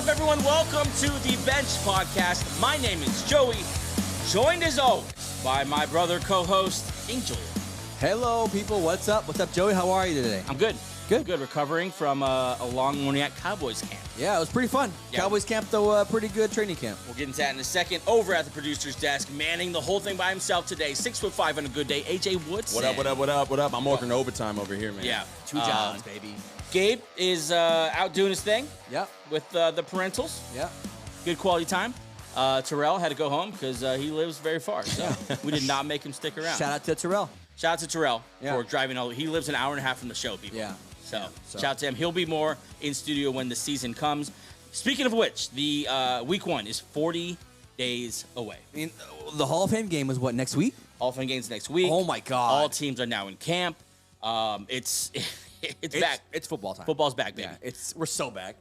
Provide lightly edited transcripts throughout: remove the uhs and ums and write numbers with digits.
up, everyone? Welcome to the Bench Podcast. My name is Joey, joined as always by my brother co-host, Angel. Hello, people. What's up? What's up, Joey? How are you today? I'm good. Good. Good. Recovering from a long morning at Cowboys camp. Yeah, it was pretty fun. Yeah. Cowboys camp, though, pretty good training camp. We'll get into that in a second. Over at the producer's desk, manning the whole thing by himself today, 6'5" on a good day, AJ Woodson. What up? I'm working overtime over here, man. Yeah. Two jobs, baby. Gabe is out doing his thing. Yep. With the parentals. Yep. Good quality time. Terrell had to go home because he lives very far. So we did not make him stick around. Shout out to Terrell. Shout out to Terrell Yeah. for driving all. He lives an hour and a half from the show, people. Yeah. So shout out to him. He'll be more in studio when the season comes. Speaking of which, the week 1 is 40 days away. I mean, the Hall of Fame game was what, next week? Hall of Fame games next week. Oh, my God. All teams are now in camp. It's back. It's football time. Football's back, baby. Yeah, we're so back.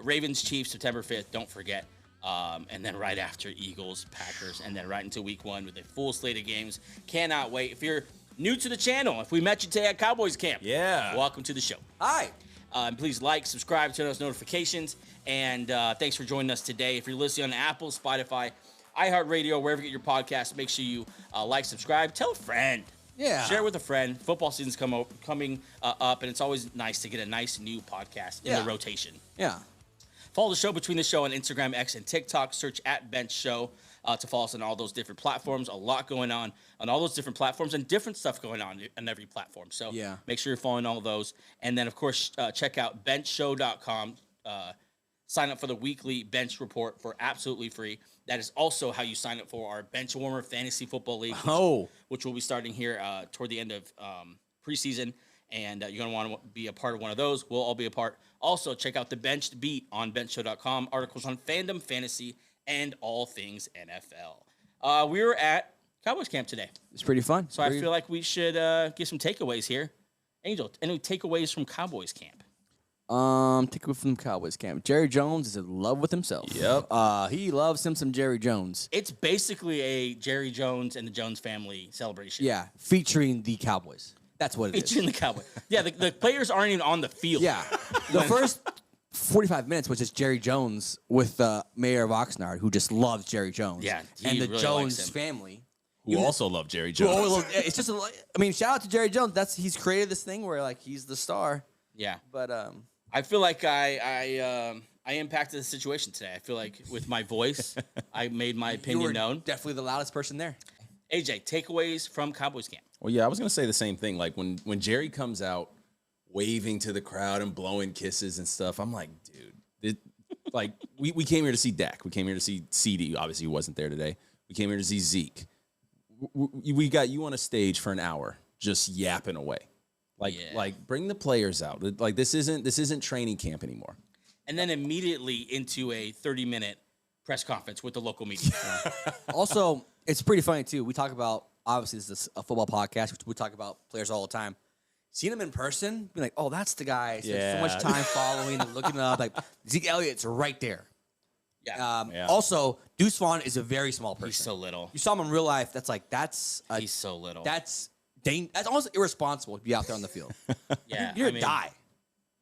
Ravens, Chiefs, September 5th. Don't forget. And then right after, Eagles, Packers, and then right into week 1 with a full slate of games. Cannot wait. If you're new to the channel, if we met you today at Cowboys camp, welcome to the show. Hi. Please like, subscribe, turn on those notifications, and thanks for joining us today. If you're listening on Apple, Spotify, iHeartRadio, wherever you get your podcast, make sure you like, subscribe, tell a friend. Yeah. Share it with a friend. Football season's coming up, and it's always nice to get a nice new podcast in the rotation. Yeah. Follow the show between the show on Instagram, X, and TikTok. Search @BenchShow to follow us on all those different platforms. A lot going on all those different platforms and different stuff going on every platform. So make sure you're following all those. And then, of course, check out benchshow.com. Sign up for the weekly bench report for absolutely free. That is also how you sign up for our Bench Warmer Fantasy Football League, which will be starting here toward the end of preseason. And you're going to want to be a part of one of those. We'll all be a part. Also, check out the Benched Beat on benchshow.com. Articles on fandom, fantasy, and all things NFL. We were at Cowboys camp today. It's pretty fun. So I feel like we should get some takeaways here. Angel, any takeaways from Cowboys camp? Takeaway from Cowboys camp. Jerry Jones is in love with himself. Yep. He loves him some Jerry Jones. It's basically a Jerry Jones and the Jones family celebration. Yeah, featuring the Cowboys. That's what it is. Featuring the Cowboys. Yeah, the players aren't even on the field. Yeah. The first 45 minutes was just Jerry Jones with Mayor of Oxnard, who just loves Jerry Jones. Yeah, and the really Jones likes him. family. Who also love Jerry Jones. It's just, I mean, shout out to Jerry Jones. He's created this thing where, like, he's the star. Yeah. But I feel like I impacted the situation today. I feel like with my voice, I made my opinion you were known. Definitely the loudest person there. AJ, takeaways from Cowboys camp. Well, yeah, I was going to say the same thing. Like, when Jerry comes out waving to the crowd and blowing kisses and stuff, I'm like, dude, we came here to see Dak. We came here to see CeeDee. Obviously, he wasn't there today. We came here to see Zeke. We got you on a stage for an hour just yapping away. Like bring the players out. Like, this isn't training camp anymore. And then immediately into a 30-minute press conference with the local media. Also, it's pretty funny, too. We talk about, obviously, this is a football podcast, which we talk about players all the time. Seeing them in person, being like, oh, that's the guy. Spent so much time following and looking up. Like, Zeke Elliott's right there. Yeah. Also, Deuce Vaughn is a very small person. He's so little. You saw him in real life. He's so little. That's almost irresponsible to be out there on the field. Yeah. You're going to die.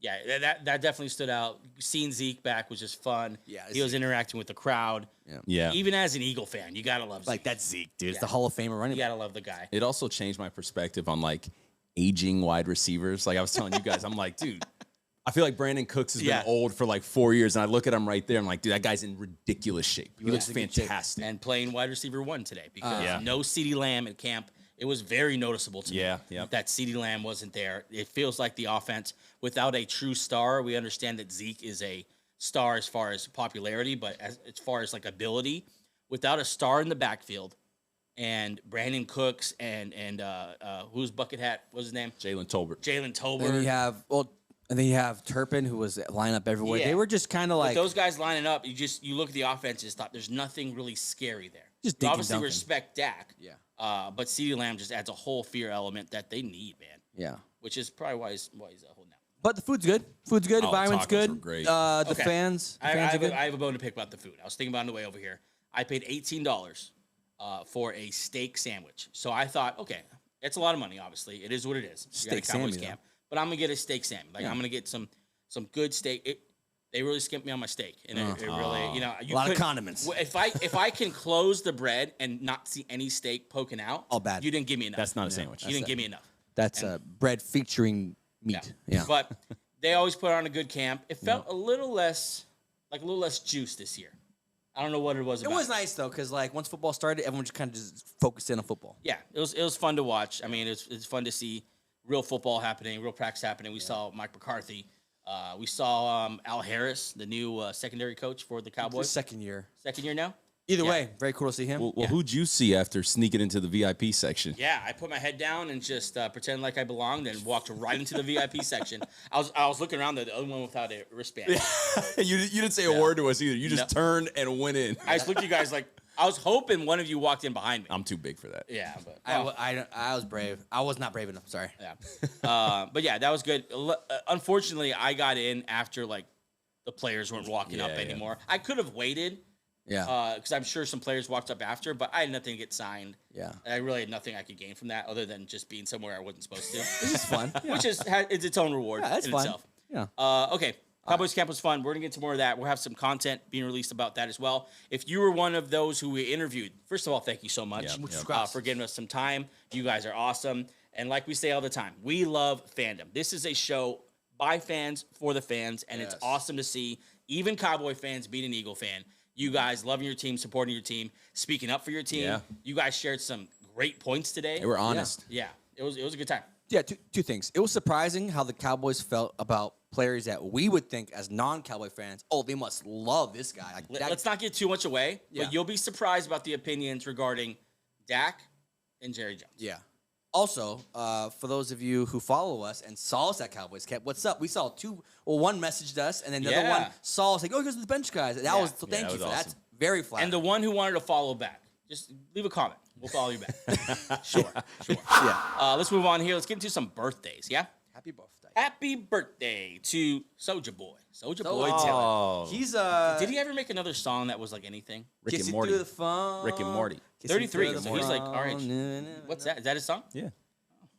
Yeah, that definitely stood out. Seeing Zeke back was just fun. Yeah, he was interacting with the crowd. Yeah. Even as an Eagle fan, you gotta love Zeke. Like, that's Zeke, dude. It's the Hall of Famer running. You gotta love the guy. It also changed my perspective on, like, aging wide receivers. Like, I was telling you guys, I'm like, dude, I feel like Brandon Cooks has been old for, like, 4 years, and I look at him right there, I'm like, dude, that guy's in ridiculous shape. He looks fantastic. And playing wide receiver 1 today because no CeeDee Lamb at camp. It was very noticeable to me that CeeDee Lamb wasn't there. It feels like the offense, without a true star, we understand that Zeke is a star as far as popularity, but as far as, like, ability, without a star in the backfield, and Brandon Cooks and who's bucket hat? What's his name? Jalen Tolbert. And then you have Turpin, who was line up everywhere. Yeah. They were just kind of like... With those guys lining up, you look at the offense and just thought there's nothing really scary there. Just you obviously respect Dak. Yeah. But CeeDee Lamb just adds a whole fear element that they need, man. Yeah. Which is probably why he's holding out. But the food's good. Environment's good. Were great. The fans I are good. have a bone to pick about the food. I was thinking about it on the way over here. I paid $18 for a steak sandwich. So I thought, okay, it's a lot of money, obviously. It is what it is. Steak Cowboys Sammy, camp. But I'm going to get a steak salmon. I'm going to get some good steak. they really skimped me on my steak, and it really, you a lot of condiments. If I can close the bread and not see any steak poking out, all bad. You didn't give me enough. That's not a sandwich. You didn't give me enough. That's bread featuring meat. Yeah. But they always put on a good camp. It felt a little less juice this year. I don't know what it was. It was nice though, because like once football started, everyone just kind of just focused in on football. Yeah, it was fun to watch. I mean, it's fun to see real football happening, real practice happening. We saw Mike McCarthy. We saw Al Harris, the new secondary coach for the Cowboys. Second year Now? Either way, very cool to see him. Well, who'd you see after sneaking into the VIP section? Yeah, I put my head down and just pretended like I belonged and walked right into the VIP section. I was looking around the other one without a wristband. you didn't say a word to us either. You just turned and went in. I just looked at you guys like, I was hoping one of you walked in behind me. I'm too big for that. Yeah, but I was brave. I was not brave enough. Sorry. Yeah, but yeah, that was good. Unfortunately, I got in after like the players weren't walking up anymore. I could have waited. Yeah. Because I'm sure some players walked up after, but I had nothing to get signed. Yeah. I really had nothing I could gain from that other than just being somewhere I wasn't supposed to. This is fun. Which is it's its own reward that's in fun. itself. Yeah. Okay. Cowboys camp was fun. We're going to get to more of that. We'll have some content being released about that as well. If you were one of those who we interviewed, first of all, thank you so much for giving us some time. You guys are awesome. And like we say all the time, we love fandom. This is a show by fans for the fans, and it's awesome to see even Cowboy fans beat an Eagle fan. You guys loving your team, supporting your team, speaking up for your team. Yeah. You guys shared some great points today. They were honest. Yeah. It was a good time. Yeah, two things. It was surprising how the Cowboys felt about players that we would think as non-Cowboy fans, oh, they must love this guy. Like, Let's not get too much away, Yeah. but you'll be surprised about the opinions regarding Dak and Jerry Jones. Yeah. Also, for those of you who follow us and saw us at Cowboys Camp, what's up? We saw one messaged us, and then the other one saw us like, oh, here's the bench guys. Thank you for was that. awesome. That's very flattering. And the one who wanted to follow back, just leave a comment. We'll follow you back. Sure. Yeah. Let's move on here. Let's get into some birthdays, yeah? Happy birthday. Happy birthday to Soulja Boy. Soulja Boy Oh. Taylor. He's Did he ever make another song that was like anything? Rick Kiss and it Morty. through the phone. Rick and Morty. Kiss it 33, through the so he's like phone. our age. What's that? Is that his song? Yeah.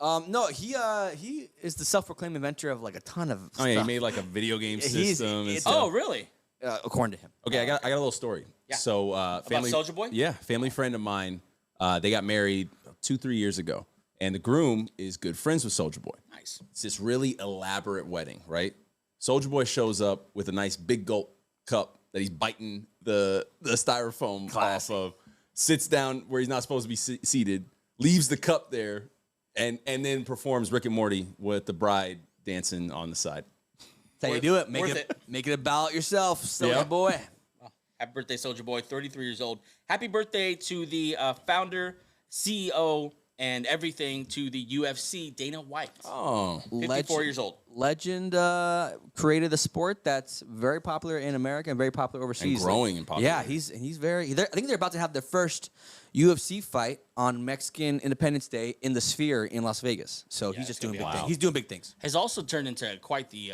No, he is the self-proclaimed inventor of like a ton of Oh yeah, stuff. he made like a video game He's- system. And it's- stuff. Oh, really? According to him. Okay, I got a little story. Yeah. So family Soulja Boy? Yeah, family friend of mine. They got married 2-3 years ago, and the groom is good friends with Soulja Boy. Nice. It's this really elaborate wedding, right? Soulja Boy shows up with a nice big gulp cup that he's biting the styrofoam off of, sits down where he's not supposed to be seated, leaves the cup there, and then performs Rick and Morty with the bride dancing on the side. That's how you do it. Worth Make it about yourself, Soulja Yeah. Boy. Happy birthday, Soulja Boy, 33 years old. Happy birthday to the founder, CEO, and everything to the UFC, Dana White. Oh, 54 years old. Legend created a sport that's very popular in America and very popular overseas. and growing in popularity. Yeah, he's very. I think they're about to have their first UFC fight on Mexican Independence Day in the Sphere in Las Vegas. So he's just it's gonna doing be big wild. things. He's doing big things. Has also turned into quite the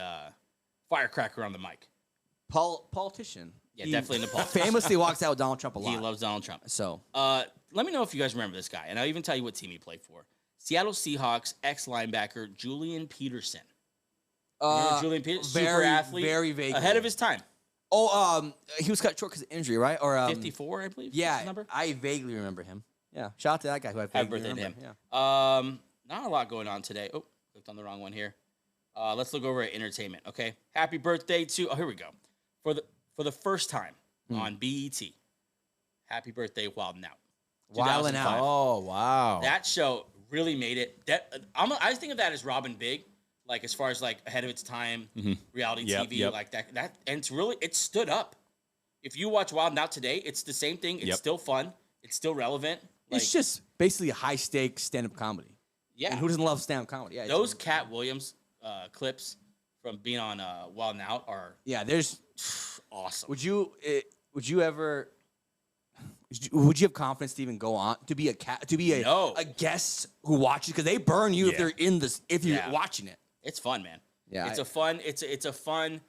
firecracker on the mic. Politician. Yeah, He definitely in the politics. Famously walks out with Donald Trump a lot. He loves Donald Trump. So Let me know if you guys remember this guy, and I'll even tell you what team he played for. Seattle Seahawks ex-linebacker Julian Peterson. Remember Julian Peterson? Super very, athlete. very vaguely. Ahead of his time. He was cut short because of injury, right? Or 54, I believe. Yeah, is his number. I vaguely remember him. Yeah, shout out to that guy who I Happy vaguely birthday to him. remember. Yeah. Not a lot going on today. Oh, clicked on the wrong one here. Let's look over at entertainment. Okay. Happy birthday to. Oh, here we go. For the first time on BET. Happy birthday, Wild 'N Out. Wild 'N Out. 2005. Oh wow. That show really made it. I think of that as Robin Big, like as far as like ahead of its time, reality Yep, TV, yep. like that. And it stood up. If you watch Wild 'N Out today, it's the same thing. It's Yep. still fun. It's still relevant. Like, It's just basically a high stakes stand up comedy. yeah. And who doesn't love stand up comedy? Yeah, Those Cat Williams clips from being on Wild 'N Out are there's. awesome. Would you have confidence to even go on to be No. a guest who watches because they burn you if Yeah. they're in this if you're Yeah. watching it. It's fun, man. Yeah, it's a fun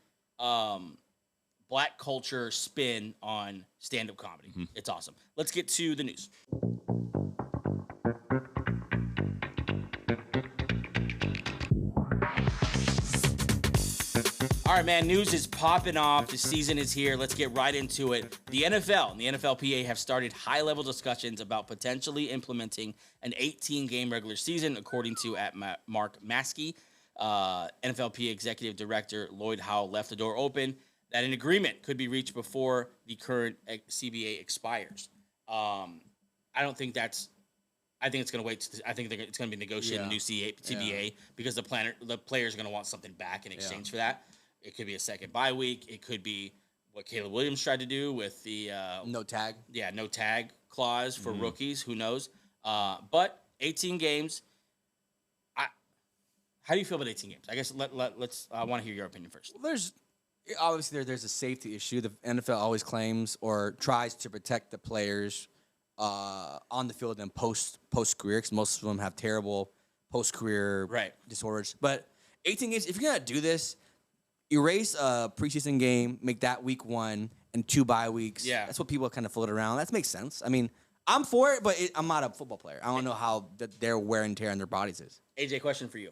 black culture spin on stand-up comedy. It's awesome. Let's get to the news. All All right, man, news is popping off. The season is here. Let's get right into it. The NFL and the NFLPA have started high-level discussions about potentially implementing an 18-game regular season, according to Mark Maskey. NFLPA Executive Director Lloyd Howell left the door open that an agreement could be reached before the current CBA expires. I don't think that's. I think it's going to wait. I think it's going to be negotiating a new CBA because the players are going to want something back in exchange for that. It could be a second bye week. It could be what Caleb Williams tried to do with the no tag. Yeah, no tag clause for rookies. Who knows? But 18 games. How do you feel about 18 games? I guess let's. I want to hear your opinion first. Well, there's a safety issue. The NFL always claims or tries to protect the players on the field and post career, because most of them have terrible post career disorders. But 18 games, if you're gonna do this, erase a preseason game, make that week 1 and 2 bye weeks. Yeah, that's what people kind of float around. That makes sense. I mean, I'm for it, but I'm not a football player. I don't know how their wear and tear on their bodies is. AJ, question for you: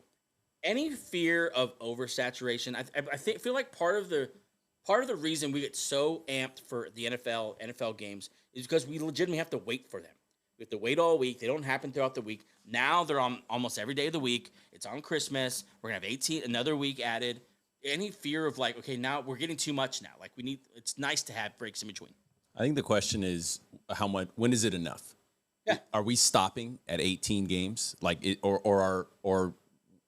any fear of oversaturation? I feel like part of the reason we get so amped for the NFL games is because we legitimately have to wait for them. We have to wait all week. They don't happen throughout the week. Now they're on almost every day of the week. It's on Christmas. We're going to have another week added. Any fear of like, okay, now we're getting too much now. Like it's nice to have breaks in between. I think the question is when is it enough? Yeah. Are we stopping at 18 games? Or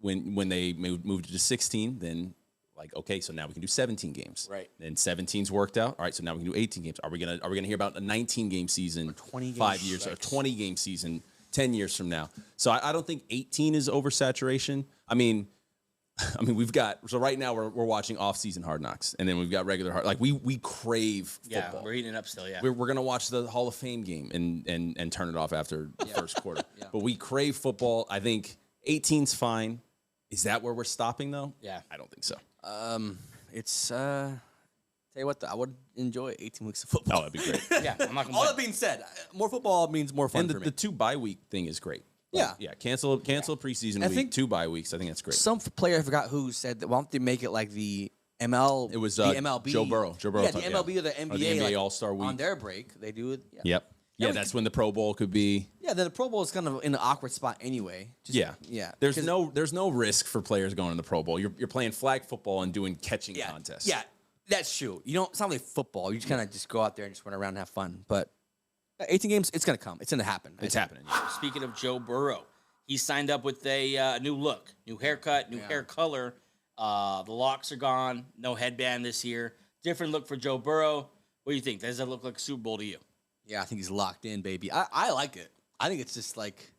when they moved it to 16, then like, okay, so now we can do 17 games. Right. Then 17's worked out. All right, so now we can do 18 games. Are we gonna hear about a 19-game season, or 20 5 years, or a 20-game season 10 years from now? So I don't think 18 is oversaturation. I mean, we've got, so right now we're watching off-season Hard Knocks, and then we've got regular Hard, like we crave football. Yeah, we're eating it up still. Yeah, we're gonna watch the Hall of Fame game and turn it off after the first quarter. Yeah. But we crave football. I think 18's fine. Is that where we're stopping though? Yeah, I don't think so. It's tell you what, I would enjoy 18 weeks of football. Oh, that'd be great. Yeah, I'm not gonna all that being said, more football means more fun and for me. the 2 bye week thing is great. Yeah. Yeah. Cancel preseason week, 2 bye weeks. I think that's great. Some player, I forgot who, said that, why don't they make it like the ML? It was the MLB. Joe Burrow. Yeah, the MLB or the NBA. Or the NBA like, All-Star week. On their break, they do it. Yeah. Yep. Yeah, that's when the Pro Bowl could be. Yeah, then the Pro Bowl is kind of in an awkward spot anyway. Yeah. There's no risk for players going to the Pro Bowl. You're playing flag football and doing catching contests. Yeah, that's true. It's not like football. You just kind of just go out there and just run around and have fun. But 18 games, it's going to come. It's going to happen. It's happening. Speaking of Joe Burrow, he signed up with a new look, new haircut, new hair color. The locks are gone. No headband this year. Different look for Joe Burrow. What do you think? Does that look like a Super Bowl to you? Yeah, I think he's locked in, baby. I like it. I think it's just like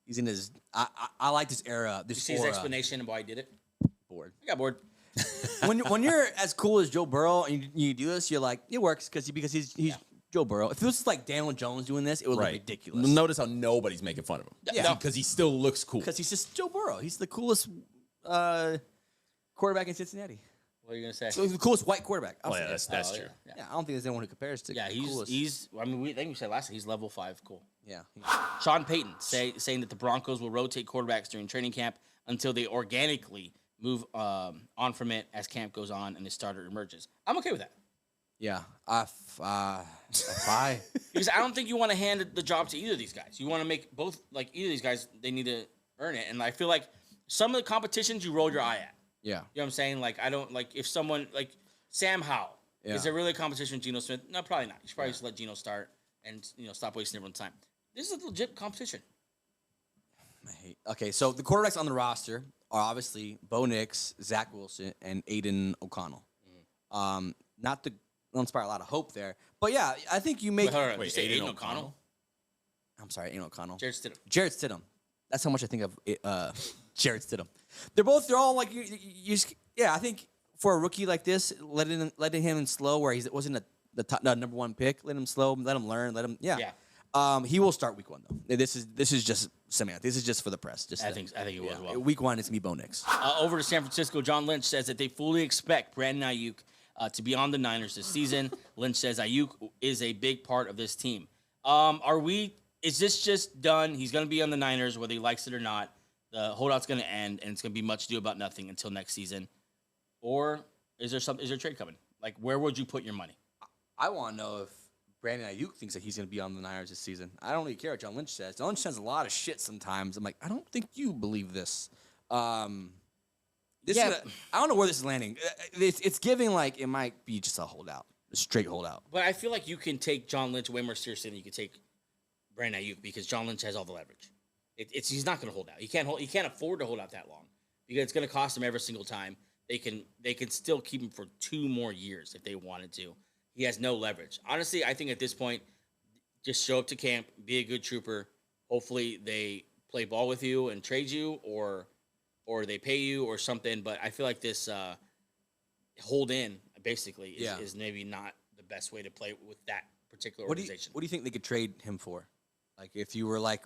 he's in his. I like this era. This you see his explanation of why he did it? Bored. I got bored. when you're as cool as Joe Burrow and you do this, you're like, it works because he's Joe Burrow. If it was like Daniel Jones doing this, it would look ridiculous. Notice how nobody's making fun of him. Yeah, because he still looks cool. Because he's just Joe Burrow. He's the coolest quarterback in Cincinnati. What are you gonna say? So he's the coolest white quarterback. Oh, yeah, that's true. Yeah, I don't think there's anyone who compares to. Yeah, he's. I mean, I think we said last time he's level 5 cool. Yeah. Sean Payton saying that the Broncos will rotate quarterbacks during training camp until they organically move on from it as camp goes on and the starter emerges. I'm okay with that. Yeah. Because I don't think you want to hand the job to either of these guys. You want to make both, like, either of these guys, they need to earn it. And I feel like some of the competitions you roll your eye at. Yeah. You know what I'm saying? Like, I don't, like, if someone, like, Sam Howell, is there really a competition with Geno Smith? No, probably not. You should probably just let Geno start and, stop wasting everyone's time. This is a legit competition. Okay, so the quarterbacks on the roster are obviously Bo Nix, Zach Wilson, and Aiden O'Connell. Not to inspire a lot of hope there, but yeah, I think you make. Wait, you say Aiden O'Connell? I'm sorry, Aiden O'Connell. Jared Stidham. Jared Stidham. That's how much I think of Jared Stidham. They're all like I think for a rookie like this, letting him in slow where he wasn't the top number 1 pick, let him slow, let him learn, he will start week 1 though. This is just semantics. This is just for the press. I think it will as well. Week 1 it's me, Bo Nix. Over to San Francisco, John Lynch says that they fully expect Brandon Aiyuk to be on the Niners this season. Lynch says Aiyuk is a big part of this team. Is this just done? He's going to be on the Niners whether he likes it or not. The holdout's going to end, and it's going to be much ado about nothing until next season. Or Is there a trade coming? Like, where would you put your money? I want to know if Brandon Aiyuk thinks that he's going to be on the Niners this season. I don't really care what John Lynch says. John Lynch says a lot of shit sometimes. I'm like, I don't think you believe this. I don't know where this is landing. It's giving like it might be just a holdout, a straight holdout. But I feel like you can take John Lynch way more seriously than you can take Brandon Aiyuk because John Lynch has all the leverage. He's not going to hold out. He can't afford to hold out that long because it's going to cost him every single time. They can still keep him for 2 more years if they wanted to. He has no leverage. Honestly, I think at this point, just show up to camp, be a good trooper. Hopefully, they play ball with you and trade you, or they pay you or something. But I feel like this hold in basically is maybe not the best way to play with that particular organization. What do you think they could trade him for? Like if you were like,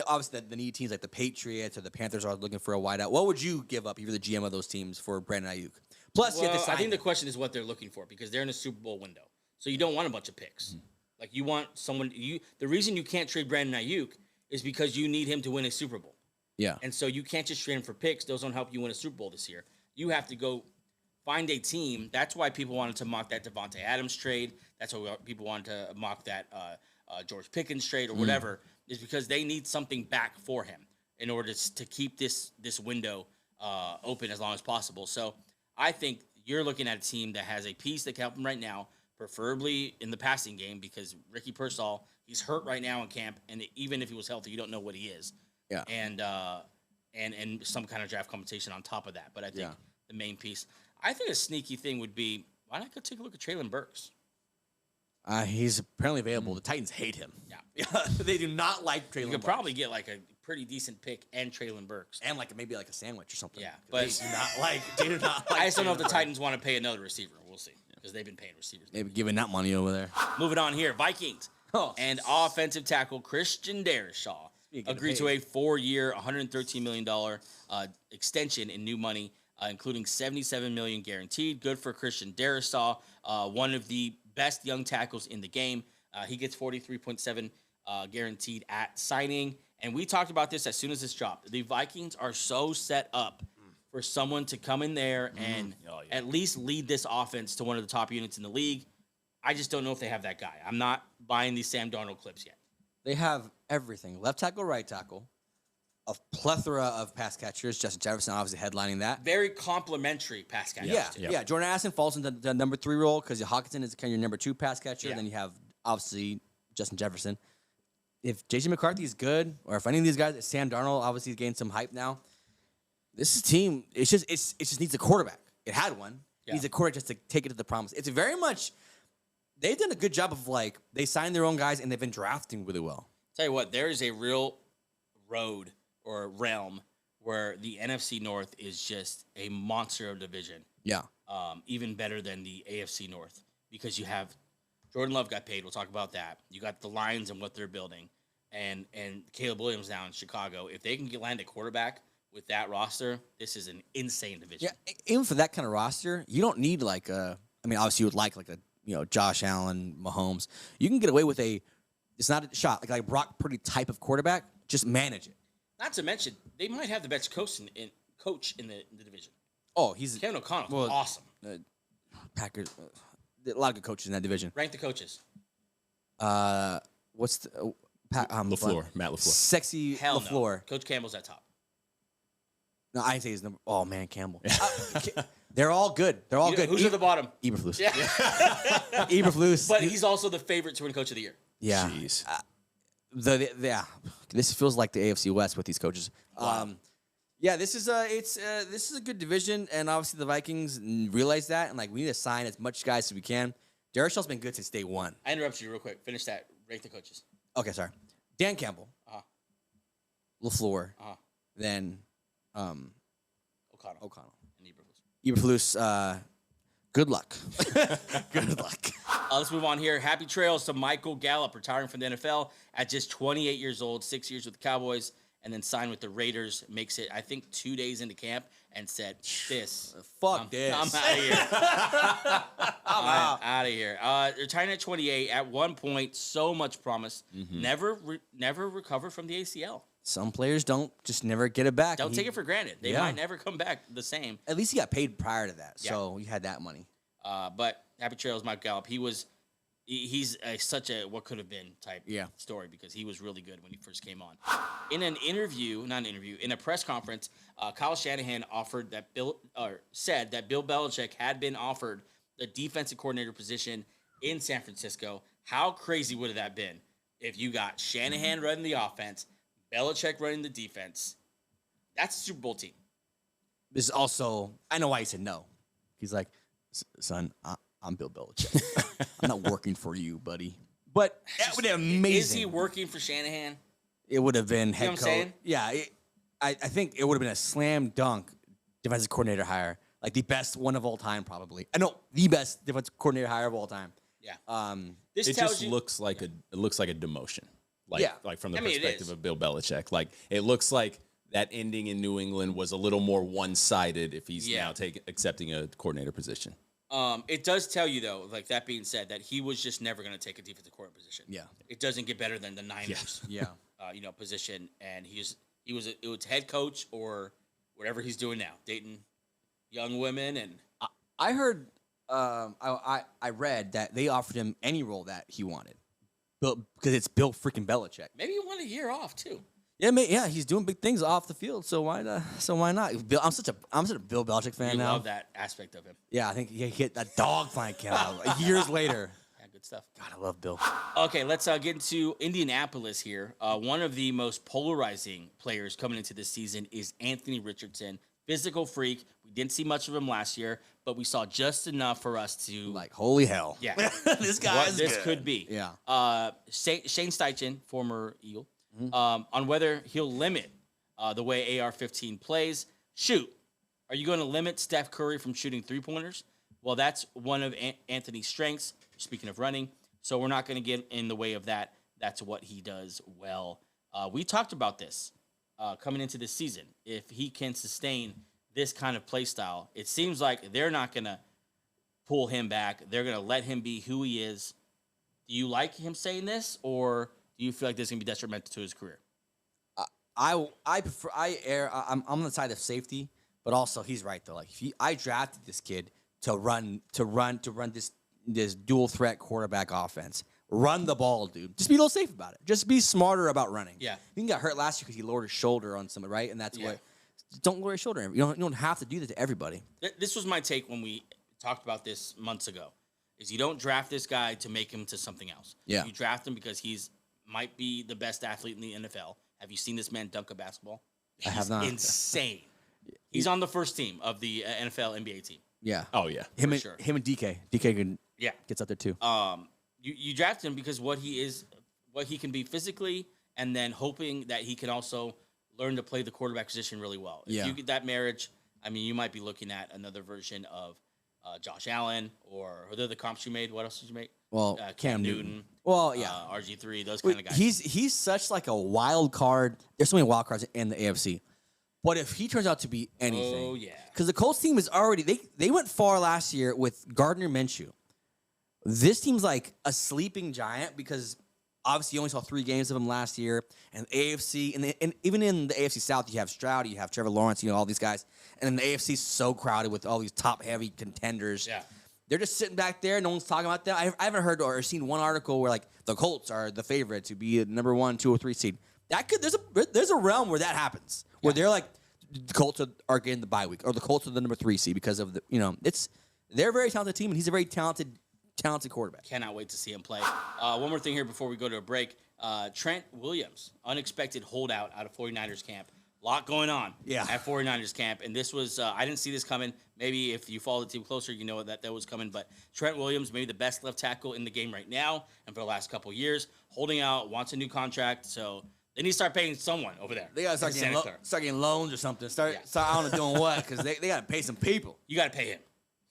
obviously the needy teams like the Patriots or the Panthers are looking for a wideout. What would you give up if you're the GM of those teams for Brandon Aiyuk? Plus, you have to sign I think him. the question is what they're looking for because they're in a Super Bowl window. So you don't want a bunch of picks. Mm-hmm. Like you want someone. The reason you can't trade Brandon Aiyuk is because you need him to win a Super Bowl. Yeah. And so you can't just trade him for picks. Those don't help you win a Super Bowl this year. You have to go find a team. That's why people wanted to mock that Devontae Adams trade. That's why people wanted to mock that George Pickens trade or whatever. Is because they need something back for him in order to keep this window open as long as possible. So I think you're looking at a team that has a piece that can help him right now, preferably in the passing game, because Ricky Pearsall, he's hurt right now in camp, and even if he was healthy, you don't know what he is. Yeah. And some kind of draft compensation on top of that. But I think the main piece, I think a sneaky thing would be, why not go take a look at Treylon Burks? He's apparently available. The Titans hate him. Yeah. They do not like Treylon Burks. You could probably get like a pretty decent pick and Treylon Burks. And like maybe like a sandwich or something. Yeah. But they do not like I just don't know if the Titans want to pay another receiver. We'll see. Because they've been paying receivers. Maybe giving that money over there. Moving on here. Vikings. And offensive tackle Christian Darrisaw agreed to a 4-year, $113 million extension in new money, including $77 million guaranteed. Good for Christian Darrisaw, one of the best young tackles in the game. He gets 43.7 guaranteed at signing. And we talked about this as soon as this dropped. The Vikings are so set up for someone to come in there and at least lead this offense to one of the top units in the league. I just don't know if they have that guy. I'm not buying these Sam Darnold clips yet. They have everything. Left tackle, right tackle. A plethora of pass catchers. Justin Jefferson obviously headlining that. Very complimentary pass catchers. Yeah. Jordan Addison falls into the number 3 role because Hawkinson is kind of your number 2 pass catcher. Yeah. Then you have, obviously, Justin Jefferson. If J.J. McCarthy is good, or if any of these guys, Sam Darnold obviously is getting some hype now, this is team, it just needs a quarterback. It had one. It needs a quarterback just to take it to the promise. It's very much, they've done a good job of like, they signed their own guys and they've been drafting really well. Tell you what, there is a real road or realm where the NFC North is just a monster of division. Yeah. Even better than the AFC North because you have Jordan Love got paid. We'll talk about that. You got the Lions and what they're building, and Caleb Williams now in Chicago. If they can land a quarterback with that roster, this is an insane division. Yeah, even for that kind of roster, you don't need like a. I mean, obviously you would like a Josh Allen, Mahomes. You can get away with it's not a shot like Brock Purdy type of quarterback. Just manage it. Not to mention, they might have the best coach in the division. Oh, he's Kevin O'Connell. Awesome. Packers. A lot of good coaches in that division. Rank the coaches. What's the LaFleur? Matt LaFleur. Sexy Hell LaFleur. No. Coach Campbell's at top. No, I didn't say his number. Oh man, Campbell. They're all good. They're all good. Who's at the bottom? Eberflus. Yeah. Eberflus. But he's also the favorite to win Coach of the Year. Yeah. Jeez. This feels like the AFC West with these coaches. Wow. This is a good division, and obviously the Vikings realize that, and like we need to sign as much guys as we can. Darrishaw's been good since day one. I interrupted you real quick. Finish that. Rank the coaches. Okay, sorry. Dan Campbell, LaFleur, then O'Connell, and Eberflus. Good luck. Good luck. Let's move on here. Happy trails to Michael Gallup, retiring from the NFL at just 28 years old, 6 years with the Cowboys, and then signed with the Raiders. Makes it, I think, 2 days into camp, and said, this. Fuck this. I'm out of here. I'm out of here. Retiring at 28. At one point, so much promise. Never recovered from the ACL. Some players just never get it back. Don't take it for granted. They might never come back the same. At least he got paid prior to that, so you had that money. But happy trails, Mike Gallup. He's such a what could have been type story because he was really good when he first came on. In a press conference, Kyle Shanahan said that Bill Belichick had been offered the defensive coordinator position in San Francisco. How crazy would have that been if you got Shanahan running the offense, Belichick running the defense? That's a Super Bowl team. This is also, I know why he said no. He's like, son, I'm Bill Belichick. I'm not working for you, buddy. But that would have been amazing. Is he working for Shanahan? It would have been head coach. What I'm saying? Yeah, I think it would have been a slam dunk defensive coordinator hire, like the best one of all time, probably. I know the best defensive coordinator hire of all time. Yeah. It just looks like a demotion. Like from the perspective of Bill Belichick. Like it looks like that ending in New England was a little more one-sided if he's now accepting a coordinator position. It does tell you, though, like that being said, that he was just never going to take a defensive coordinator position. Yeah. It doesn't get better than the Niners position. And it was head coach or whatever he's doing now, dating young women. And I heard, I read that they offered him any role that he wanted. Because it's Bill freaking Belichick. Maybe you want a year off, too. Yeah, he's doing big things off the field, so why not? I'm such a Bill Belichick fan now. I love that aspect of him. Yeah, I think he hit that dog fight count years later. Yeah, good stuff. God, I love Bill. Okay, let's get into Indianapolis here. One of the most polarizing players coming into this season is Anthony Richardson. Physical freak. We didn't see much of him last year, but we saw just enough for us to like, holy hell. Yeah, this guy is this good. could be. Yeah. Shane Steichen, former Eagle. On whether he'll limit the way AR-15 plays. Shoot, are you going to limit Steph Curry from shooting three-pointers? Well, that's one of Anthony's strengths, speaking of running, so we're not going to get in the way of that. That's what he does well. We talked about this coming into this season. If he can sustain this kind of play style, it seems like they're not going to pull him back. They're going to let him be who he is. Do you like him saying this, or do you feel like this is going to be detrimental to his career? I'm on the side of safety, but also he's right though. Like I drafted this kid to run this dual threat quarterback offense. Run the ball, dude. Just be a little safe about it. Just be smarter about running. Yeah. He got hurt last year because he lowered his shoulder on somebody, right? And that's what. Don't lower your shoulder. You don't have to do that to everybody. This was my take when we talked about this months ago. Is you don't draft this guy to make him to something else. Yeah. You draft him because might be the best athlete in the NFL. Have you seen this man dunk a basketball? I have not. Insane. He's on the first team of the NFL NBA team. Yeah. Oh yeah. Him and DK. DK gets up there too. You draft him because what he can be physically, and then hoping that he can also learn to play the quarterback position really well. If you get that marriage, I mean, you might be looking at another version of Josh Allen, or are there the comps you made? What else did you make? Well, Cam Newton. Well, yeah. RG3, those kind of guys. He's such like a wild card. There's so many wild cards in the AFC. But if he turns out to be anything. Oh, yeah. Because the Colts team is already, they went far last year with Gardner Minshew. This team's like a sleeping giant because obviously you only saw 3 games of him last year. And the AFC, and even in the AFC South, you have Stroud, you have Trevor Lawrence, all these guys. And then the AFC is so crowded with all these top-heavy contenders. Yeah. They're just sitting back there. No one's talking about that. I haven't heard or seen one article where like the Colts are the favorite to be a number 1, 2, or 3 seed. There's a realm where that happens where they're like the Colts are getting the bye week or the Colts are the number 3 seed because of they're a very talented team and he's a very talented quarterback. Cannot wait to see him play. One more thing here before we go to a break. Trent Williams, unexpected holdout out of 49ers camp. A lot going on at 49ers camp. And this was, I didn't see this coming. Maybe if you follow the team closer, you know that was coming. But Trent Williams, maybe the best left tackle in the game right now and for the last couple of years, holding out, wants a new contract. So they need to start paying someone over there. They got to start getting loans or something. Start I don't know doing what because they got to pay some people. You got to pay him.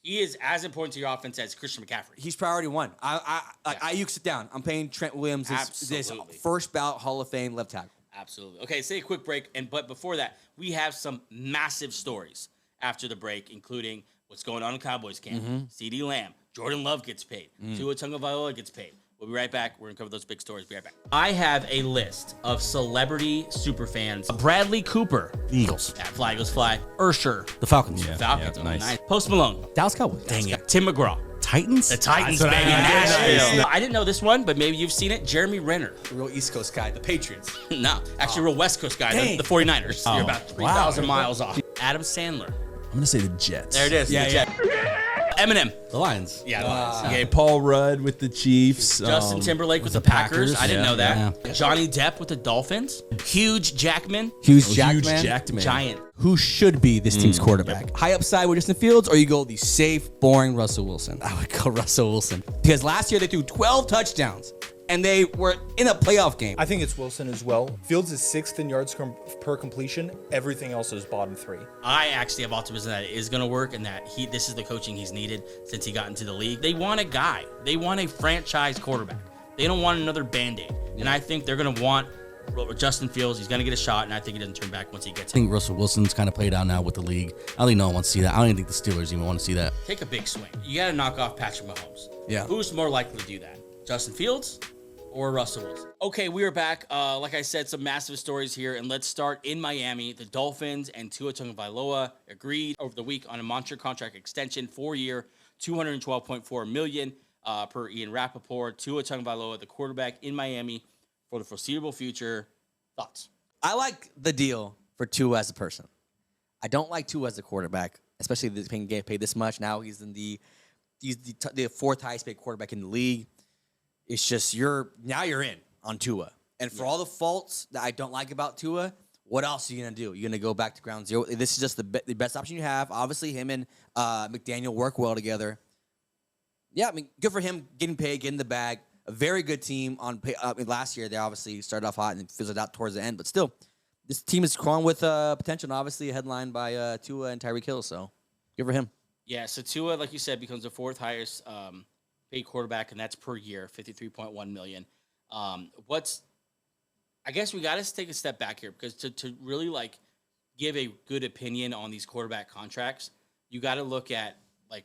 He is as important to your offense as Christian McCaffrey. He's priority 1. Aiyuk, sit down. I'm paying Trent Williams this first bout Hall of Fame left tackle. Absolutely. Okay, say a quick break, but before that, we have some massive stories after the break, including what's going on in Cowboys camp. CeeDee Lamb, Jordan Love gets paid, Tua Tagovailoa gets paid. We'll be right back. We're going to cover those big stories. Be right back. I have a list of celebrity superfans. Bradley Cooper, the Eagles. At Fly Eagles Fly. Ursher, the Falcons. Yeah, Falcons. yeah, nice. Post Malone. Dallas Cowboys. Dang it. Tim McGraw. Titans? The Titans, That's baby. what I Nashville. know. I didn't know this one, but maybe you've seen it. Jeremy Renner. The real East Coast guy, the Patriots. No, actually, real West Coast guy, Dang. the 49ers. Oh, You're about 3,000 miles off. Adam Sandler. I'm gonna say the Jets. There it is. Yeah, the yeah. Jet. Eminem. The Lions. Yeah, the Lions. Okay, Paul Rudd with the Chiefs. Justin Timberlake with the Packers. I didn't know that. Johnny Depp with the Dolphins. Hugh Jackman. Hughes Huge Jackman. Jackman. Giant. Who should be this team's quarterback? High upside with Justin Fields, or you go the safe, boring Russell Wilson? I would go Russell Wilson. Because last year they threw 12 touchdowns, and they were in a playoff game. I think it's Wilson as well. Fields is 6th in yards per completion. Everything else is bottom 3. I actually have optimism that it is going to work and that this is the coaching he's needed since he got into the league. They want a guy. They want a franchise quarterback. They don't want another Band-Aid. And I think they're going to want Justin Fields. He's going to get a shot, and I think he doesn't turn back once he gets I think Russell Wilson's kind of played out now with the league. I don't think no one wants to see that. I don't even think the Steelers even want to see that. Take a big swing. You got to knock off Patrick Mahomes. Yeah. Who's more likely to do that? Justin Fields or Russell Wilson? Okay, we are back. Like I said, some massive stories here, and let's start in Miami. The Dolphins and Tua Tagovailoa agreed over the week on a monster contract extension, 4-year, $212.4 million per Ian Rappaport. Tua Tagovailoa, the quarterback in Miami for the foreseeable future. Thoughts? I like the deal for Tua as a person. I don't like Tua as a quarterback, especially this being getting paid this much. Now he's the fourth highest paid quarterback in the league. It's just you're in on Tua. And for all the faults that I don't like about Tua, what else are you going to do? You're going to go back to ground zero. This is just the best option you have. Obviously, him and McDaniel work well together. Yeah, I mean, good for him getting paid, getting the bag. A very good team last year. They obviously started off hot and fizzled out towards the end. But still, this team is crawling with potential, and obviously a headline by Tua and Tyreek Hill. So good for him. Yeah, so Tua, like you said, becomes the fourth highest paid quarterback, and that's per year, $53.1 million. I guess we got to take a step back here because to really give a good opinion on these quarterback contracts, you got to look at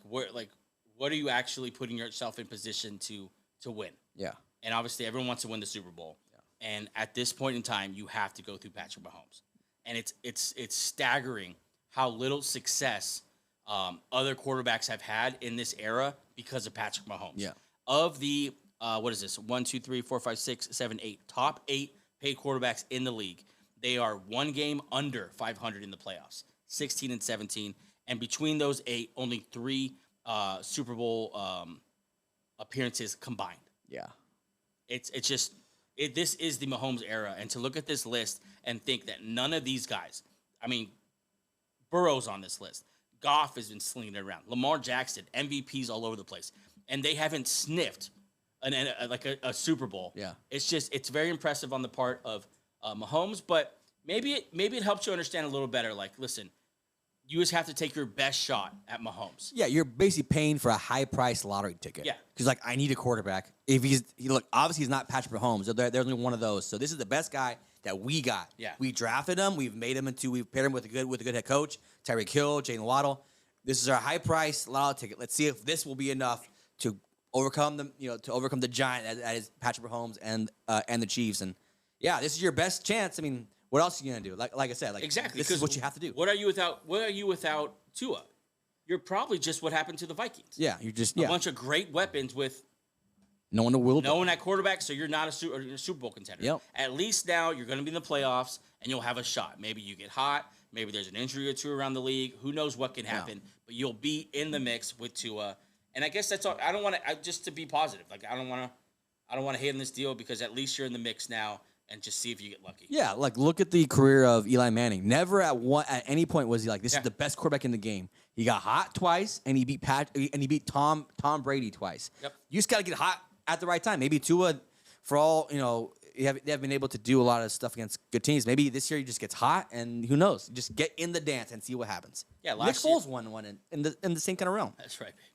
what are you actually putting yourself in position to win? Yeah. And obviously everyone wants to win the Super Bowl. Yeah. And at this point in time, you have to go through Patrick Mahomes. And it's staggering how little success other quarterbacks have had in this era because of Patrick Mahomes. Yeah. Of the, 1, 2, 3, 4, 5, 6, 7, 8, top 8 paid quarterbacks in the league, they are one game under 500 in the playoffs, 16 and 17. And between those 8, only 3 Super Bowl appearances combined. Yeah. This is the Mahomes era. And to look at this list and think that none of these guys, I mean, Burrow's on this list. Goff has been slinging it around. Lamar Jackson, MVPs all over the place. And they haven't sniffed a Super Bowl. Yeah. It's very impressive on the part of Mahomes, but maybe it helps you understand a little better. Like, listen, you just have to take your best shot at Mahomes. Yeah, you're basically paying for a high-priced lottery ticket. Yeah. Because, I need a quarterback. If obviously he's not Patrick Mahomes. There's only one of those. So this is the best guy that we got. Yeah. We drafted him. We've paired him with a good head coach, Tyreek Hill, Jalen Waddle. This is our high-priced lottery ticket. Let's see if this will be enough to overcome the giant that is Patrick Mahomes and the Chiefs. And yeah, this is your best chance. I mean, what else are you gonna do? Like I said, exactly. This is what you have to do. What are you without Tua? You're probably just what happened to the Vikings. Yeah, you're just a bunch of great weapons with no one to wield. No one at quarterback, so you're not a Super Bowl contender. Yep. At least now you're going to be in the playoffs and you'll have a shot. Maybe you get hot. Maybe there's an injury or two around the league. Who knows what can happen? Yeah. But you'll be in the mix with Tua. And I guess that's all. I don't want to just to be positive. I don't want to hate on this deal because at least you're in the mix now and just see if you get lucky. Yeah, look at the career of Eli Manning. Never at any point was he this is the best quarterback in the game. He got hot twice and he beat Tom Brady twice. Yep. You just got to get hot at the right time. Maybe Tua, for all they have been able to do a lot of stuff against good teams. Maybe this year he just gets hot and who knows? Just get in the dance and see what happens. Yeah, Nick Foles won one in the same kind of realm. That's right, baby.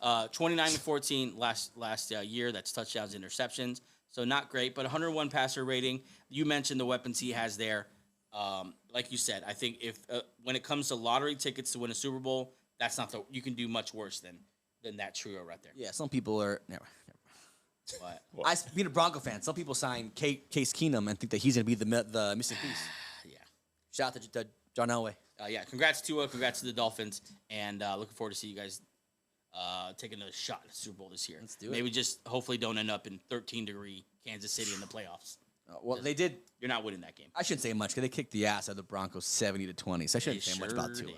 29-14 last year. That's touchdowns, interceptions. So not great, but 101 passer rating. you mentioned the weapons he has there. Like you said, I think if when it comes to lottery tickets to win a Super Bowl, that's not you can do much worse than that trio right there. Yeah, some people are never. What? Being a Bronco fan, some people sign Case Keenum and think that he's going to be the missing piece. Yeah. Shout out to John Elway. Yeah, congrats Tua, congrats to the Dolphins, and looking forward to see you guys taking a shot at the Super Bowl this year. Let's do it. Maybe just hopefully don't end up in 13-degree Kansas City in the playoffs. Well, they did. You're not winning that game. I shouldn't say much because they kicked the ass out of the Broncos 70-20. So I shouldn't say much about Tua.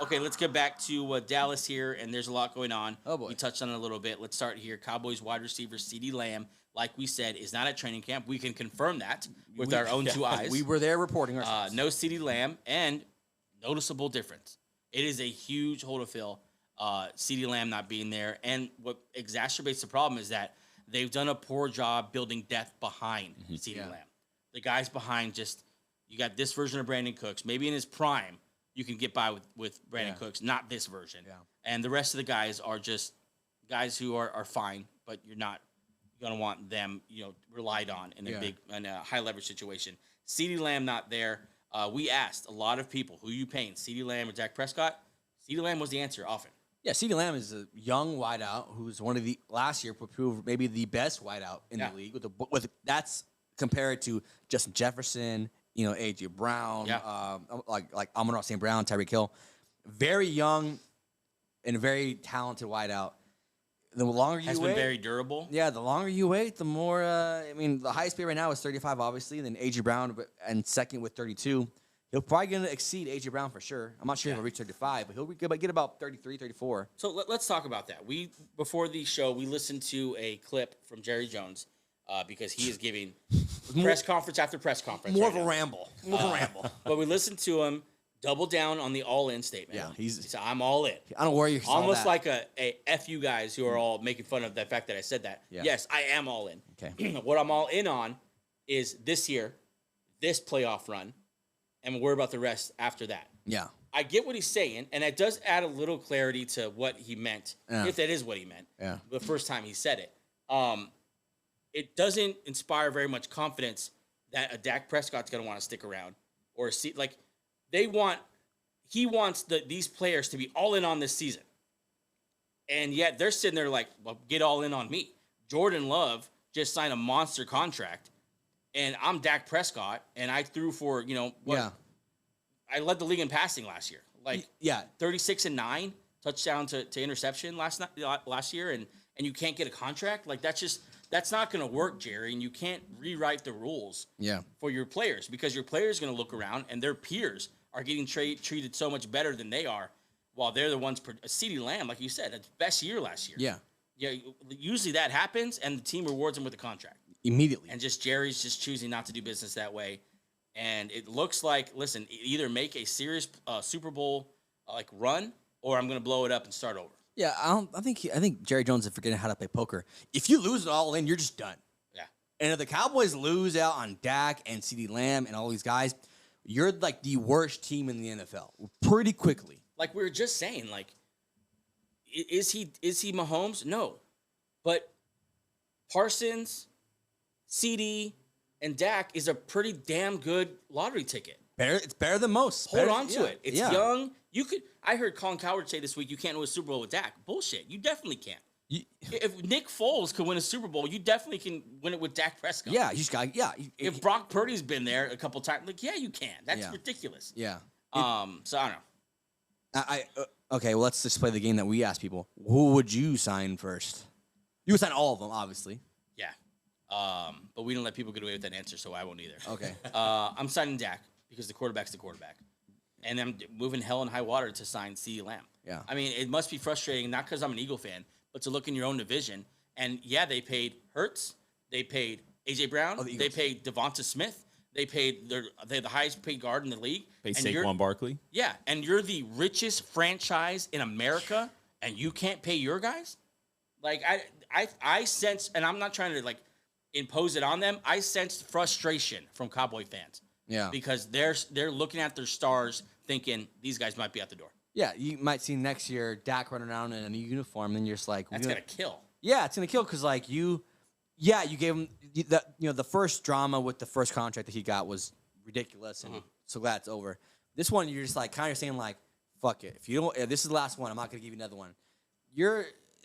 Okay, let's get back to Dallas here, and there's a lot going on. Oh, boy. We touched on it a little bit. Let's start here. Cowboys wide receiver CeeDee Lamb, like we said, is not at training camp. We can confirm that with our own two eyes. We were there reporting ourselves. No CeeDee Lamb, and noticeable difference. It is a huge hole to fill, CeeDee Lamb not being there. And what exacerbates the problem is that they've done a poor job building depth behind CeeDee Lamb. The guys behind you got this version of Brandon Cooks. Maybe in his prime, you can get by with Brandon Cooks, not this version. Yeah. And the rest of the guys are just guys who are fine, but you're not going to want them, relied on in a high leverage situation. CeeDee Lamb not there. We asked a lot of people, who you paying, CeeDee Lamb or Dak Prescott? CeeDee Lamb was the answer often. Yeah, CeeDee Lamb is a young wideout who's one of the last year proved maybe the best wideout in the league. With that's compared to Justin Jefferson, AJ Brown, like Amon-Ra St. Brown, Tyreek Hill, very young and very talented wideout. The longer you wait, has been very durable. Yeah, the longer you wait, the more. The highest pay right now is 35, obviously. Then AJ Brown, and second with 32. He'll probably going to exceed AJ Brown for sure. I'm not sure if he'll reach 35, but he'll get about 33, 34. So let's talk about that. Before the show, we listened to a clip from Jerry Jones because he is giving press conference after press conference. More of a ramble. But we listened to him double down on the all-in statement. Yeah, he said, I'm all in. I don't worry. Almost like a F you guys who are all making fun of the fact that I said that. Yeah. Yes, I am all in. Okay. What I'm all in on is this year, this playoff run, and worry about the rest after that. Yeah. I get what he's saying, and it does add a little clarity to what he meant, if that is what he meant. Yeah. The first time he said it. It doesn't inspire very much confidence that a Dak Prescott's going to want to stick around or see he wants these players to be all in on this season. And yet they're sitting there like, well, get all in on me. Jordan Love just signed a monster contract, and I'm Dak Prescott, and I threw for, I led the league in passing last year. 36-9 touchdown to interception last year, and you can't get a contract? Like, that's not going to work, Jerry, and you can't rewrite the rules for your players because your players are going to look around and their peers are getting treated so much better than they are while they're the ones. CeeDee Lamb, like you said, it's best year last year. Yeah. Usually that happens, and the team rewards him with a contract. Immediately. And Jerry's just choosing not to do business that way. And it looks like, listen, either make a serious Super Bowl run, or I'm going to blow it up and start over. Yeah, I think Jerry Jones is forgetting how to play poker. If you lose it all in, you're just done. Yeah. And if the Cowboys lose out on Dak and CeeDee Lamb and all these guys, you're like the worst team in the NFL pretty quickly. Like we were just saying, is he Mahomes? No. But Parsons, CD, and Dak is a pretty damn good lottery ticket. It's better than most. Hold on to it. It's young. I heard Colin Cowherd say this week, you can't win a Super Bowl with Dak. Bullshit. You definitely can't. If Nick Foles could win a Super Bowl, you definitely can win it with Dak Prescott. Yeah, you just got. Yeah. If Brock Purdy's been there a couple times, you can. That's ridiculous. Yeah. So I don't know. Okay. Well, let's just play the game that we asked people. Who would you sign first? You would sign all of them, obviously. Yeah. But we don't let people get away with that answer, so I won't either. Okay. I'm signing Dak because the quarterback's the quarterback. And I'm moving hell and high water to sign CeeDee Lamb. Yeah. I mean, it must be frustrating, not because I'm an Eagle fan, but to look in your own division. And, they paid Hurts. They paid A.J. Brown. They paid Devonta Smith. They're the highest paid guard in the league. Pay Saquon Barkley. Yeah, and you're the richest franchise in America, and you can't pay your guys? I sense, and I'm not trying to, impose it on them. I sensed frustration from Cowboy fans. Yeah. Because they're looking at their stars thinking these guys might be out the door. Yeah, you might see next year Dak running around in a new uniform, and you're just like, that's going to kill. Yeah, it's going to kill because, Yeah, you gave him the first drama with the first contract that he got was ridiculous, and so glad it's over. This one, you're just like kind of saying like, fuck it. If this is the last one, I'm not gonna give you another one.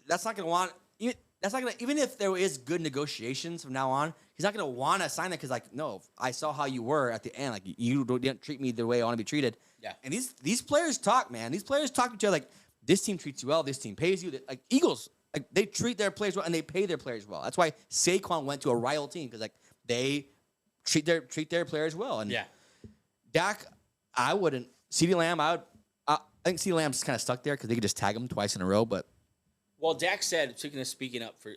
That's not gonna want. Even if there is good negotiations from now on, he's not gonna want to sign that because like, no, I saw how you were at the end. Like you didn't treat me the way I want to be treated. Yeah. And these players talk, man. These players talk to each other like, this team treats you well, this team pays you. Like Eagles, like they treat their players well and they pay their players well. That's why Saquon went to a rival team because like they treat their players well. And Dak, I wouldn't. CeeDee Lamb, I think CeeDee Lamb's kind of stuck there because they could just tag him twice in a row, but. Well, Dak said, speaking up for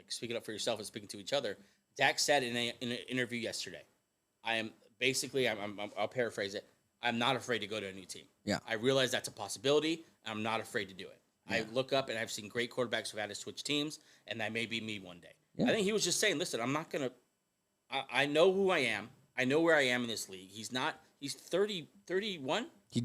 speaking up for yourself and speaking to each other. Dak said in an interview yesterday, I'll paraphrase it. I'm not afraid to go to a new team. Yeah, I realize that's a possibility. I'm not afraid to do it. Yeah. I look up and I've seen great quarterbacks who've had to switch teams, and that may be me one day. Yeah. I think he was just saying, listen, I'm not gonna. I know who I am. I know where I am in this league. He's 31. He's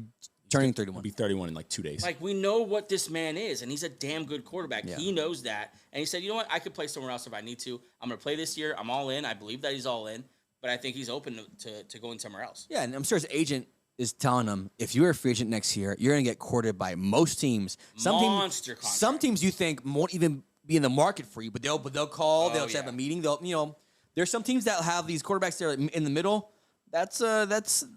turning 31. He'll be 31 in like 2 days. Like, we know what this man is, and he's a damn good quarterback. Yeah. He knows that. And he said, you know what? I could play somewhere else if I need to. I'm going to play this year. I'm all in. I believe that he's all in. But I think he's open to going somewhere else. Yeah, and I'm sure his agent is telling him, if you're a free agent next year, you're going to get courted by most teams. Monster contract. Some teams you think won't even be in the market for you, but they'll call. They'll set up a meeting. There's some teams that have these quarterbacks there in the middle. That's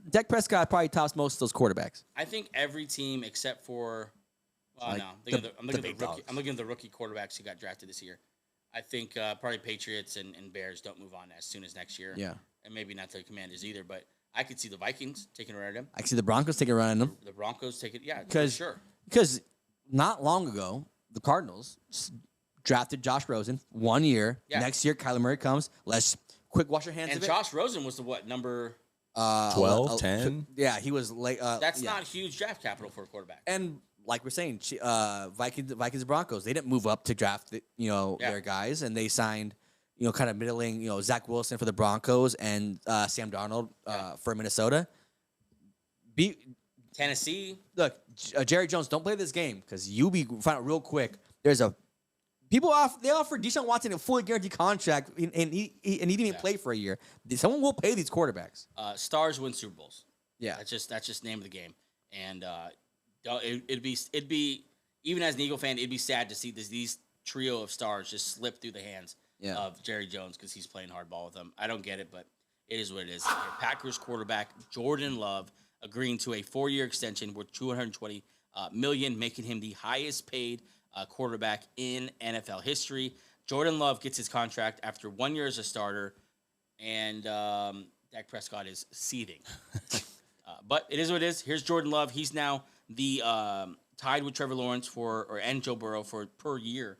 Dak Prescott probably tops most of those quarterbacks. I think every team except for I'm looking at the rookie quarterbacks who got drafted this year. I think probably Patriots and Bears don't move on as soon as next year. Yeah, and maybe not the Commanders either. But I could see the Vikings taking a run at him. I could see the Broncos taking a run at him. The Broncos take it, sure. Because not long ago, the Cardinals drafted Josh Rosen 1 year. Yeah. Next year, Kyler Murray comes. Let's quick wash your hands of it. And Josh Rosen was the number 12, 10? Yeah, he was late. That's not huge draft capital for a quarterback. And like we're saying, Vikings and Broncos, they didn't move up to draft, their guys, and they signed, kind of middling, Zach Wilson for the Broncos and Sam Darnold for Minnesota. Tennessee. Look, Jerry Jones, don't play this game because you'll be find out real quick. They offered Deshaun Watson a fully guaranteed contract, and he didn't even play for a year. Someone will pay these quarterbacks. Stars win Super Bowls. Yeah, that's just name of the game. And it'd be even as an Eagle fan, it'd be sad to see these trio of stars just slip through the hands of Jerry Jones because he's playing hardball with them. I don't get it, but it is what it is. Packers quarterback Jordan Love agreeing to a 4-year extension worth $220 million, making him the highest paid quarterback in NFL history. Jordan Love gets his contract after 1 year as a starter, and Dak Prescott is seething. But it is what it is. Here's Jordan Love. He's now the tied with Trevor Lawrence and Joe Burrow for per year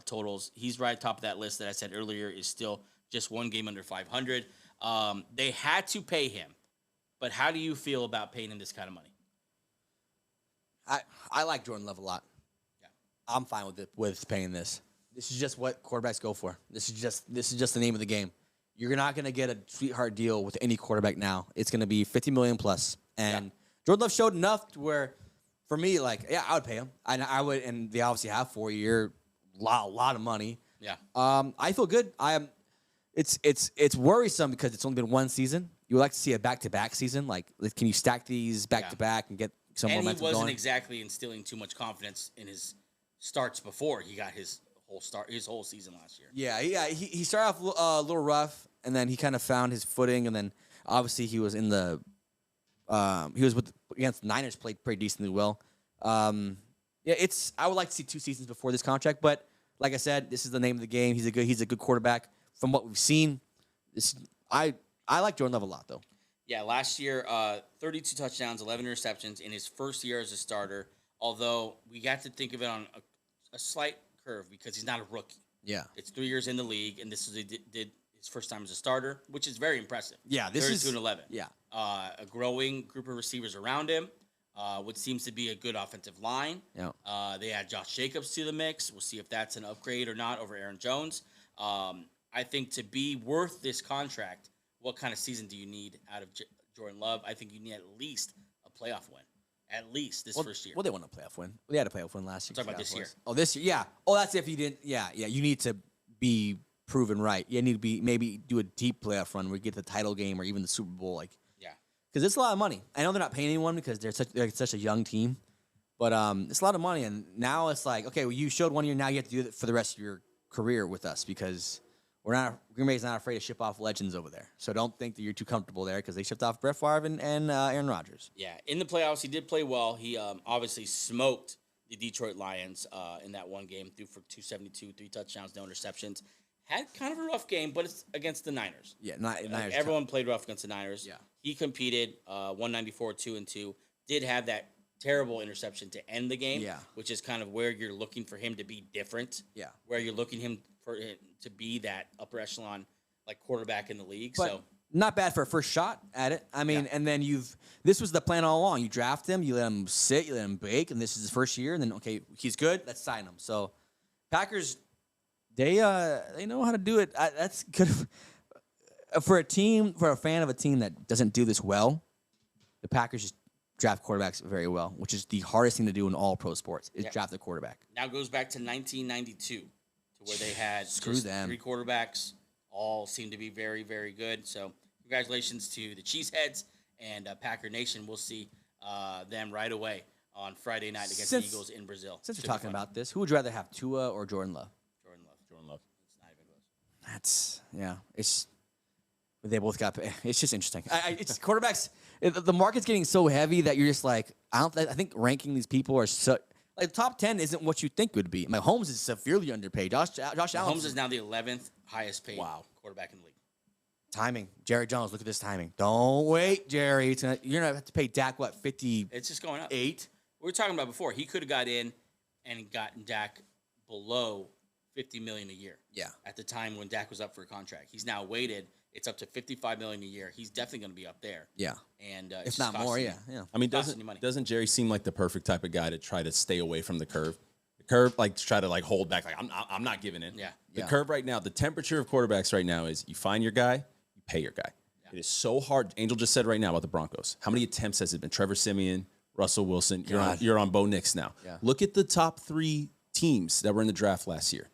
totals. He's right top of that list that I said earlier is still just one game under 500. They had to pay him, but how do you feel about paying him this kind of money? I like Jordan Love a lot. I'm fine with paying this. This is just what quarterbacks go for. This is just the name of the game. You're not going to get a sweetheart deal with any quarterback now. It's going to be $50 million plus. And Jordan Love showed enough to where, for me, I would pay him. I would, and they obviously have 4 year, a lot of money. Yeah. I feel good. It's worrisome because it's only been one season. You would like to see a back-to-back season. Like, can you stack these back-to-back and get some momentum going? And he wasn't exactly instilling too much confidence in his starts before he got his whole season last year. Yeah. He started off a little rough, and then he kind of found his footing, and then obviously he was against the Niners, played pretty decently well. I would like to see 2 seasons before this contract, but like I said, this is the name of the game. He's a good quarterback from what we've seen. I like Jordan Love a lot though. Yeah, last year, 32 touchdowns, 11 interceptions in his first year as a starter. Although we got to think of it on a slight curve because he's not a rookie. Yeah. It's 3 years in the league, and this is did his first time as a starter, which is very impressive. Yeah, this 32 and 11. Yeah. A growing group of receivers around him, what seems to be a good offensive line. Yeah. They add Josh Jacobs to the mix. We'll see if that's an upgrade or not over Aaron Jones. I think to be worth this contract, what kind of season do you need out of Jordan Love? I think you need at least a playoff win. At least this first year. Well, they won a playoff win. They had a playoff win last year. I'm talking about this year. Oh, this year? Yeah. Oh, that's if you didn't. Yeah. You need to be proven right. You need to be maybe do a deep playoff run where you get the title game or even the Super Bowl. Like, because it's a lot of money. I know they're not paying anyone because they're such a young team, but it's a lot of money. And now it's like, okay, well, you showed 1 year. Now you have to do it for the rest of your career with us because Green Bay's not afraid to ship off legends over there. So don't think that you're too comfortable there because they shipped off Brett Favre and Aaron Rodgers. Yeah, in the playoffs, he did play well. He obviously smoked the Detroit Lions in that one game, threw for 272, 3 touchdowns, no interceptions. Had kind of a rough game, but it's against the Niners. Yeah, Niners. Everyone played rough against the Niners. Yeah. He competed 194, 2-2. Did have that terrible interception to end the game, which is kind of where you're looking for him to be different. Yeah. Where you're looking for him to be that upper echelon like quarterback in the league. But so not bad for a first shot at it. I mean, and then this was the plan all along. You draft him, you let him sit, you let him bake, and this is his first year, and then okay, he's good, let's sign him. So Packers, they know how to do it. That's good for a fan of a team that doesn't do this well. The Packers just draft quarterbacks very well, which is the hardest thing to do in all pro sports is draft a quarterback. Now goes back to 1992 to where they had Screw them. 3 quarterbacks, all seem to be very, very good. So congratulations to the Cheeseheads and Packer Nation. We'll see them right away on Friday night against the Eagles in Brazil. Since we're talking about this, who would you rather have, Tua or Jordan Love? Jordan Love. It's not even close. That's they both got. It's just interesting. It's quarterbacks. The market's getting so heavy that you're just like, I think ranking these people are so like top 10 isn't what you think it would be. Mahomes is severely underpaid. Josh Allen. Mahomes is now the 11th highest paid quarterback in the league. Timing. Jerry Jones. Look at this timing. Don't wait, Jerry. You're gonna have to pay Dak what 50. It's just going up. 8. We were talking about before. He could have got in and gotten Dak below $50 million a year. Yeah. At the time when Dak was up for a contract, he's now waited. It's up to $55 million a year. He's definitely going to be up there. Yeah. And if not more, yeah. I mean, doesn't Jerry seem like the perfect type of guy to try to stay away from the curve? The curve, like to try to like hold back. Like I'm not giving in. Yeah. The curve right now, the temperature of quarterbacks right now is you find your guy, you pay your guy. Yeah. It is so hard. Angel just said right now about the Broncos. How many attempts has it been? Trevor Siemian, Russell Wilson. You're on Bo Nix now. Yeah. Look at the top 3 teams that were in the draft last year.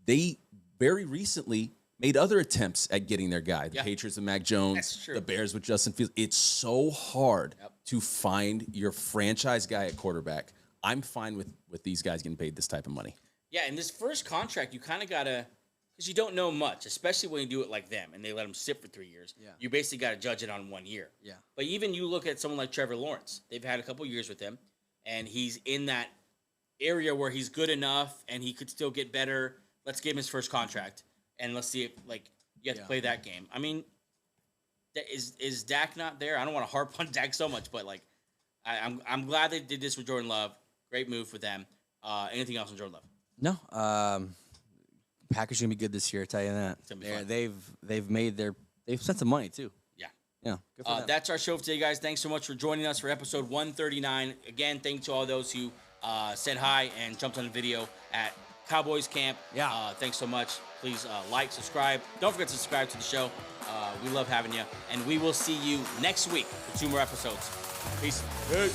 They very recently made other attempts at getting their guy. The Patriots with Mac Jones, the Bears with Justin Fields. It's so hard to find your franchise guy at quarterback. I'm fine with these guys getting paid this type of money. Yeah, and this first contract, you kind of got to, because you don't know much, especially when you do it like them, and they let them sit for 3 years. Yeah. You basically got to judge it on 1 year. Yeah. But even you look at someone like Trevor Lawrence. They've had a couple years with him, and he's in that area where he's good enough, and he could still get better. Let's give him his first contract, and let's see if, like, you have to play that game. I mean, is Dak not there? I don't want to harp on Dak so much, but, like, I'm glad they did this with Jordan Love. Great move for them. Anything else on Jordan Love? No. Packers are gonna be good this year. I tell you that. They've spent some money too. Yeah. Yeah. Good for them. That's our show for today, guys. Thanks so much for joining us for episode 139. Again, thanks to all those who said hi and jumped on the video at Cowboys camp. Yeah. Thanks so much. Please like, subscribe. Don't forget to subscribe to the show. We love having you, and we will see you next week for 2 more episodes. Peace. Good.